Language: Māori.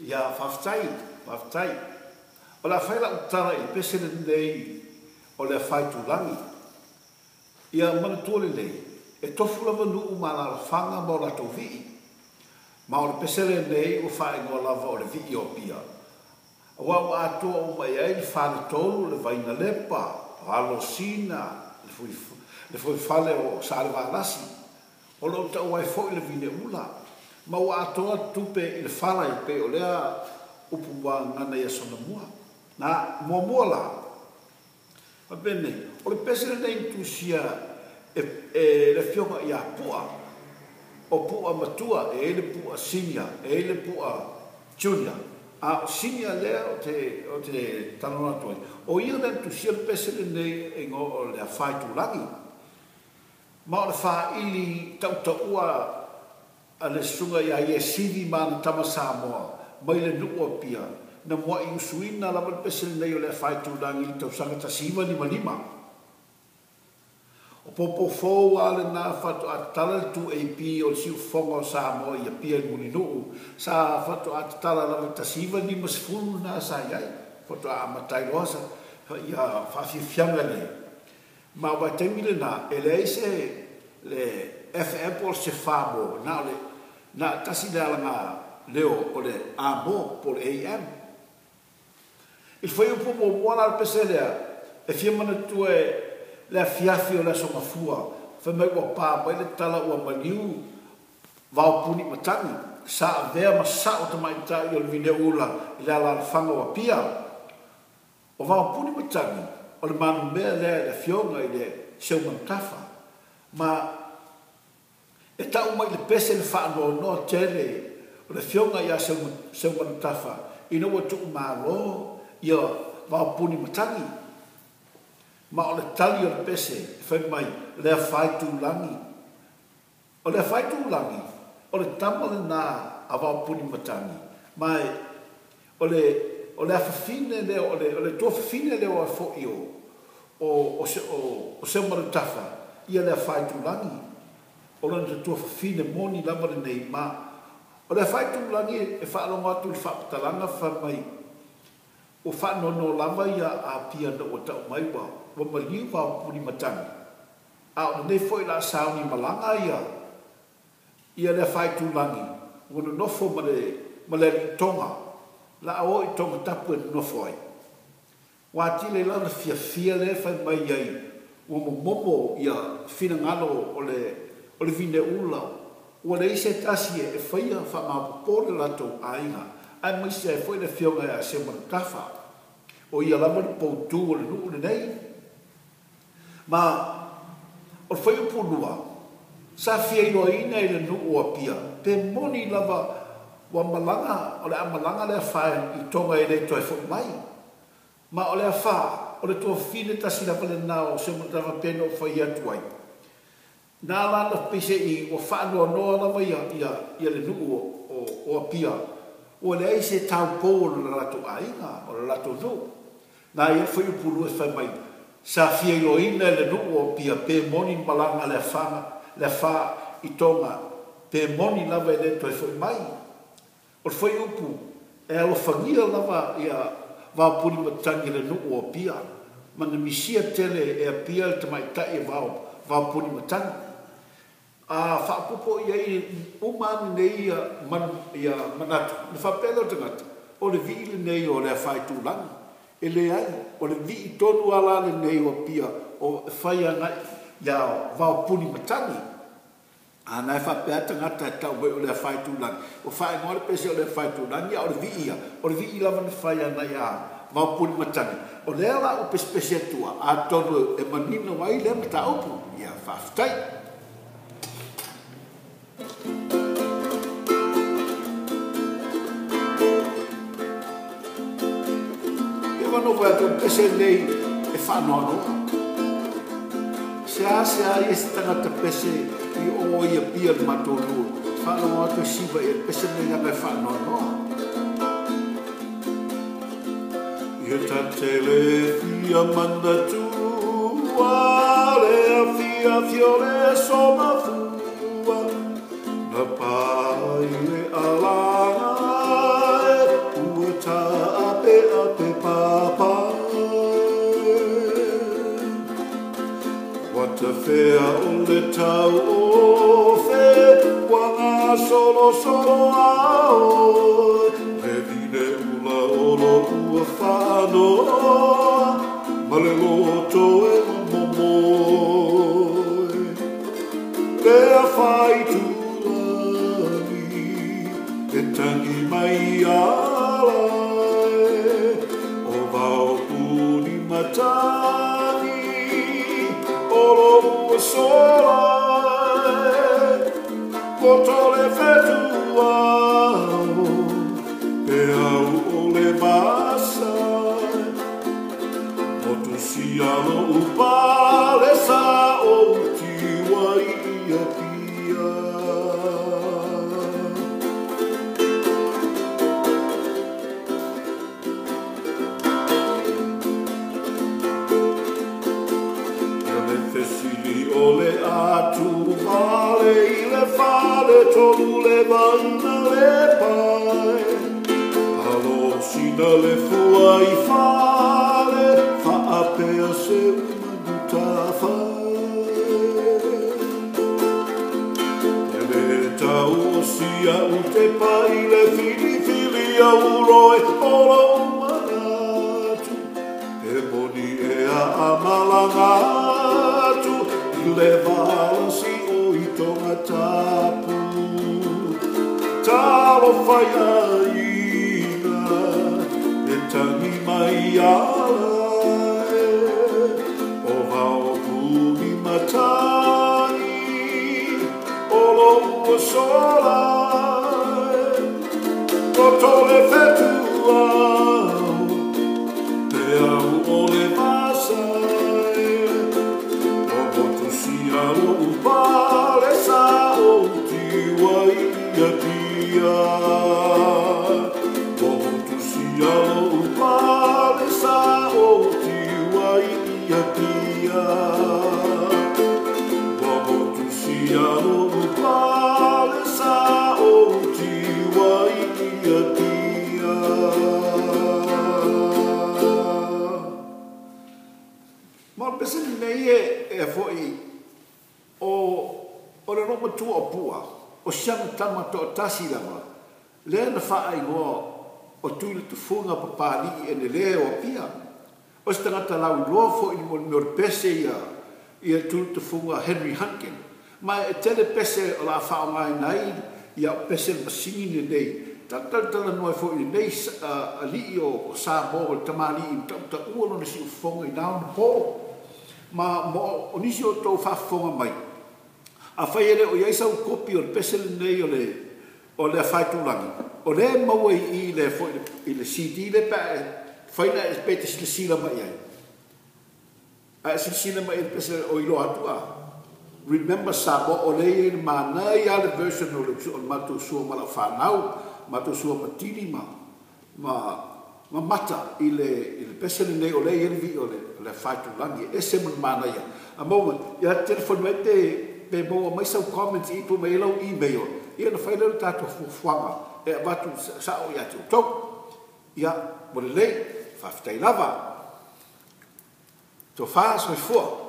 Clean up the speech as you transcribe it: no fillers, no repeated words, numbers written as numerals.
ia whaftai. O la whaila utara I pesere nei o le whaitulangi. Ia manatua le nei, e tofu lava nuu ma la whanga ma o la tau vii. Ma o le pesere nei o whaingoa lava o le vii o pia. Wa atua o mai ai le whane tolu, le vaina lepa, halo sina, le foi fale o sare valasi. O lo tau ai foi le vine ula. Ma wa atua tupe I le whala I pe o lea upu wa ngana ia sona mua. Na mua la. Ma bene, o le pesere nei tusia e le fionga ia pua. O pua matua, e le pua senior, e le pua junior. A senior lea o te tanona toi. O ia le tusia le pesere nei e ngo o le whaitulangi. Ma o le wha ili tautaua a le sunga ia ie sidi mana tama Samoa. Mai le nuu pia. Na mua I usuina la le pesere nei o le whaitulangi I tau sanga tasiva lima. O popo fōu ale nā whatu a tala tu AP o le siu whonga o Samoa I a pia I muni nuu. Sa whatu a tala la le tasiva lima sifuru nā sa iai. Whatu a amatai loasa. Ia whawhiwhianga nei. Ma wai temile nā, e le eise le FM o se whāmo, nā tasi le alanga leo o le amo po le AM. Il whai upo mo moana al pese lea, e fia mana tue le fiafi o le songa fua, whai mai ua pā, mai le tala ua maniu, vau puni matangi, sa vea ma sa o tamaitai o le vine ula, I le ala whanga wa pia, o vau puni matangi, o le manu mea le fionga I le seuman tafa. Ma e tau mai le pese le whaano no tere o le fionga ia seuman tafa ina wa tuu malo ia wapuni matangi. Ma o le tali o le pese whai mai le whaitulangi. O le whaitulangi o le tamale nā a wapuni matangi. Mai o le awhawhine leo o le tua whawhine leo a fo i o seuman tafa. Ia le whaitulangi. O lana te tua whawhine moni lama le nei ma. O le whaitulangi e whaalonga atu le whapatalanga whamai. O whaanono lama ia a pia na o tau mai wa. Wa maliu wau puni matangi. A o nei foi la sauni malanga ia. Ia le whaitulangi. Wana nofo ma le tonga. La ao I tonga tapu e nofo ai. Wati le lana fia le whai mai iai. Ua momo ia fina ngalo o le vine ula. Ua le ise tasi e whaia whamapopore lato ainga. Ai maisi e whai le fionga e a se manatafa. O ia lama ni poutu o le nuu le nei. Ma o le whai upunua. Sa fia ino ina I le nuu o pia. Pe moni lava wa malanga o le amalanga le whai I tonga e le toi whai mai. Ma o le a wha. O le tua fine tasi la pale nao se mo tava pena o whai atu ai. Nā lana pese I o whaanoa noa lava ia le nuu o apia. O le eise tau pō o le lato ainga, o le lato nuu. Nā ia whai upulu e whai mai. Sa fia ilo ina le nuu o apia pe moni malanga le wha I tonga. Pe moni lava e le toi whai mai. O le whai upu e alo whangia lava ia wapuni matangi le nuu o pia. Mana misia tele e a pia le tamaitai e wapuni matangi. A whaapupo I umani nei ia manatu. Le whapelo tangata. O le vii le nei o le whaitulangi. E le ai. O le vii tonu ala le nei o pia. O whaia nai ia wapuni matangi. A nai whapea tangata e tau o le whaitulangi. O whae ngore pese o le whaitulangi. O le vii ia. O le vii lava ni whaia nai a wapuni matangi. O le ala o pespese tua. A tonu e manino mai le mata upu. Ia whaftai. Wano vai tu pese nei e whanoano. Se a I se tangata pese I o ia pia le matonu. Whanoa atu siva e pese nei nga me whanoano. Ia ta tele fia mandatua, lea fia fiore soma fua, na pai le alanga fea o le tau o fe, wanga solo solo ao, me vine ula olo ua whanoa, ma le loto e momoe. Pea whai tūlani, e tangi mai alae, o vau puni matani, olo ua solae, kotole fetuao, pe au o le masae, motu sialo upale sa o tiwa ia pia. Ole atu vale I le fale tolu le vana le pai, alo sina le fua I fale, fa apea se manuta fai. E le tau o sia u te pai le fili fili a uroi olo umanatu, e moni e a amalangatu, le valsi o I tonga tapu, talo whaiaina, e tangi mai alae, o vau puni matani, olo ua solae, kotole fetuao, te au o le masae, Sialo upale sa o tiwa ia pia. Motu sialo upale sa o tiwa ia pia. Motu sialo upale sa o tiwa ia pia. Mal pesen nei e foi o le ropa tua o pua, o siana tama to tasi lava, le na wha ingoa o tuile tu funga papali e ne le o pia. O se tangata lau loa fo I mor pese ia tuile tu funga Henry Hankin. Ma e tele pese o la wha ngai nai, ia pese masini ne nei. Tala noe fo I nei a li o Samoa o tamali I ta ua no si ufonga I nauna po. Ma mo o nisi o tau whafonga mai. A whai ere o iaisa u kopi o le pesele nei o le whaitulangi. O le maua I le CD le pa e whaina e pete si le sila mai ai. A si sila mai e pesele o ilo atua. Remember Samoa o le e mana I ale version o le matu sua mala whanau, matu sua matini ma mata I le pesele nei o le e vi o le whaitulangi. E se mana ia. A maua, ia telefon mai te pe mo mai sau comments I pu mai lau email ia na whaile o tātua fuanga e watu sao ia tu tau ia mo le lei whaftai lava to wha soi fua